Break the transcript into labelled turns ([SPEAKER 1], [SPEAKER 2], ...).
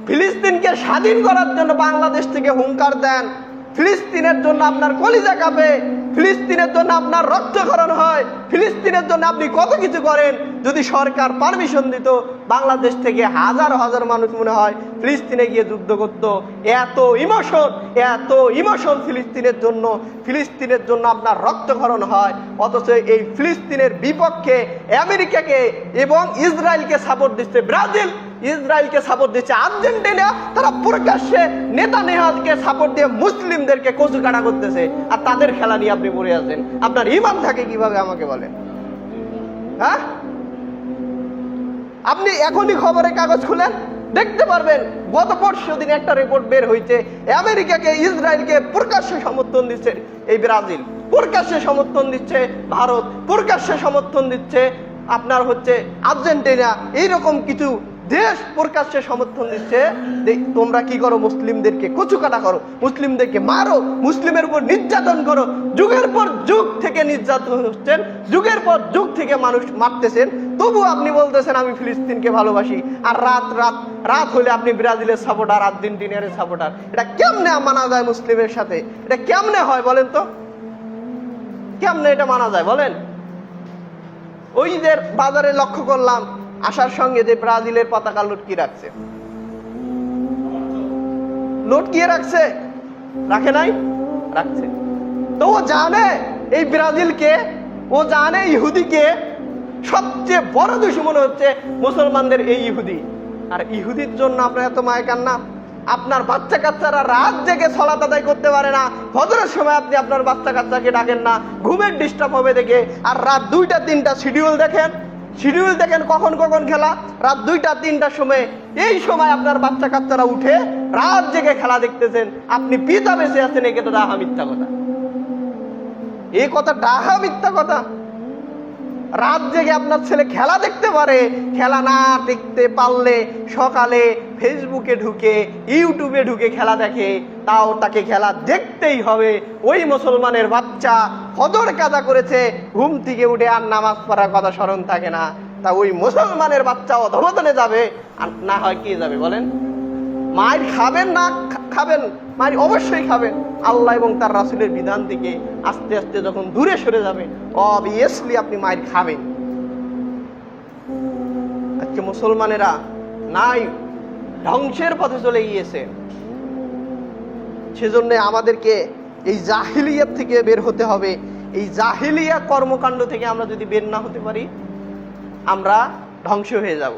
[SPEAKER 1] ফিলিস্তিনকে স্বাধীন করার জন্য বাংলাদেশ থেকে হুঙ্কার দেন, ফিলিস্তিনের জন্য আপনার কলিজা কাঁপে, ফিলিস্তিনের জন্য আপনার রক্তক্ষরণ হয়, ফিলিস্তিনের জন্য আপনি কত কিছু করেন। যদি সরকার পারমিশন দিত, বাংলাদেশ থেকে হাজার হাজার মানুষ মনে হয় ফিলিস্তিনে গিয়ে যুদ্ধ করত। এত ইমোশন ফিলিস্তিনের জন্য আপনার রক্তক্ষরণ হয়। অথচ এই ফিলিস্তিনের বিপক্ষে আমেরিকাকে এবং ইসরায়েলকে সাপোর্ট দিচ্ছে ব্রাজিল, ইসরায়েলকে সাপোর্ট দিচ্ছে আর্জেন্টিনা। তারা প্রকাশ্যে নেতানিয়াহুকে সাপোর্ট দিয়ে মুসলিমদেরকে কচু কাটা করতেছে, আর তাদের খেলা নিয়ে আপনি পড়ে আছেন। আপনার ঈমান থাকে কিভাবে আমাকে বলেন? হ্যাঁ, আপনি এখনই খবরের কাগজ খুলেন, দেখতে পারবেন গত পরশু দিন একটা রিপোর্ট বের হয়েছে, আমেরিকাকে ইসরায়েলকে প্রকাশ্যে সমর্থন দিচ্ছে এই ব্রাজিল, প্রকাশ্যে সমর্থন দিচ্ছে ভারত, প্রকাশ্যে সমর্থন দিচ্ছে আপনার হচ্ছে আর্জেন্টিনা, এইরকম কিছু দেশ প্রকাশ্যে সমর্থন দিচ্ছে। তোমরা কি করো? মুসলিমদেরকে কচুকাটা করো, মুসলিমদেরকে মারো, মুসলিমের উপর নির্যাতন করো। যুগের পর যুগ থেকে নির্যাতন হচ্ছেন, যুগের পর যুগ থেকে মানুষ মারতেছেন, তবু আপনি বলতেছেন আমি ফিলিস্তিনকে ভালোবাসি। আর রাত হলে আপনি ব্রাজিলের সাপোর্টার, আর্জেন্টিনার সাপোর্টার। এটা কেমনে মানা যায় মুসলিমের সাথে? এটা কেমনে হয় বলেন তো? কেমনে এটা মানা যায় বলেন? ওই যে বাজারে লক্ষ্য করলাম আসার সঙ্গে যে ব্রাজিলের পতাকা লটকিয়ে রাখছে, লটকিয়ে রাখছে, রাখে নাই? রাখছে। তো ও জানে এই ব্রাজিলকে, ও জানে ইহুদিকে সবচেয়ে বড় দুশমন হচ্ছে মুসলমানদের এই ইহুদি। আর ইহুদির জন্য আপনার এত মায়া কান্না। আপনার বাচ্চা কাচ্চারা রাত জেগে সালাত আদায় করতে পারে না, ফজরের সময় আপনি আপনার বাচ্চা কাচ্চাকে ডাকেন না, ঘুমের ডিস্টার্ব হবে দেখে। আর রাত 2টা 3টা শিডিউল দেখেন কখন কখন খেলা, রাত 2টা 3টার সময়। এই সময় আপনার বাচ্চা কাচ্চারা উঠে রাত জেগে খেলা দেখতেছেন, আপনি পিতা বেঁচে আছেন। একে তো ডাহা মিথ্যা কথা, এই কথা ডাহা মিথ্যা কথা। রাত জেগে আপনার ছেলে খেলা দেখতে পারে, খেলা না দেখতে পারলে সকালে ফেসবুকে ঢুকে, ইউটিউবে ঢুকে খেলা দেখে, তাও তাকে খেলা দেখতেই হবে। ওই মুসলমানের বাচ্চা ফজর কাজা করেছে, ঘুম থেকে উঠে আর নামাজ পড়ার কথা স্মরণ থাকে না, তা ওই মুসলমানের বাচ্চা অধঃপতনে যাবে। আর না হয় কি যাবে বলেন? মায়ের খাবেন না খাবেন? মায়ের অবশ্যই খাবেন। আল্লাহ এবং তার রাসূলের বিধান থেকে আস্তে আস্তে যখন দূরে সরে যাবে, অবভিয়াসলি আপনি মায়ের খাবেন। আজকে মুসলমানেরা নাই, ধ্বংসের পথে চলে গিয়েছে। সেজন্য আমাদেরকে এই জাহিলিয়াত থেকে বের হতে হবে। এই জাহিলিয়া কর্মকাণ্ড থেকে আমরা যদি বের না হতে পারি, আমরা ধ্বংস হয়ে যাব।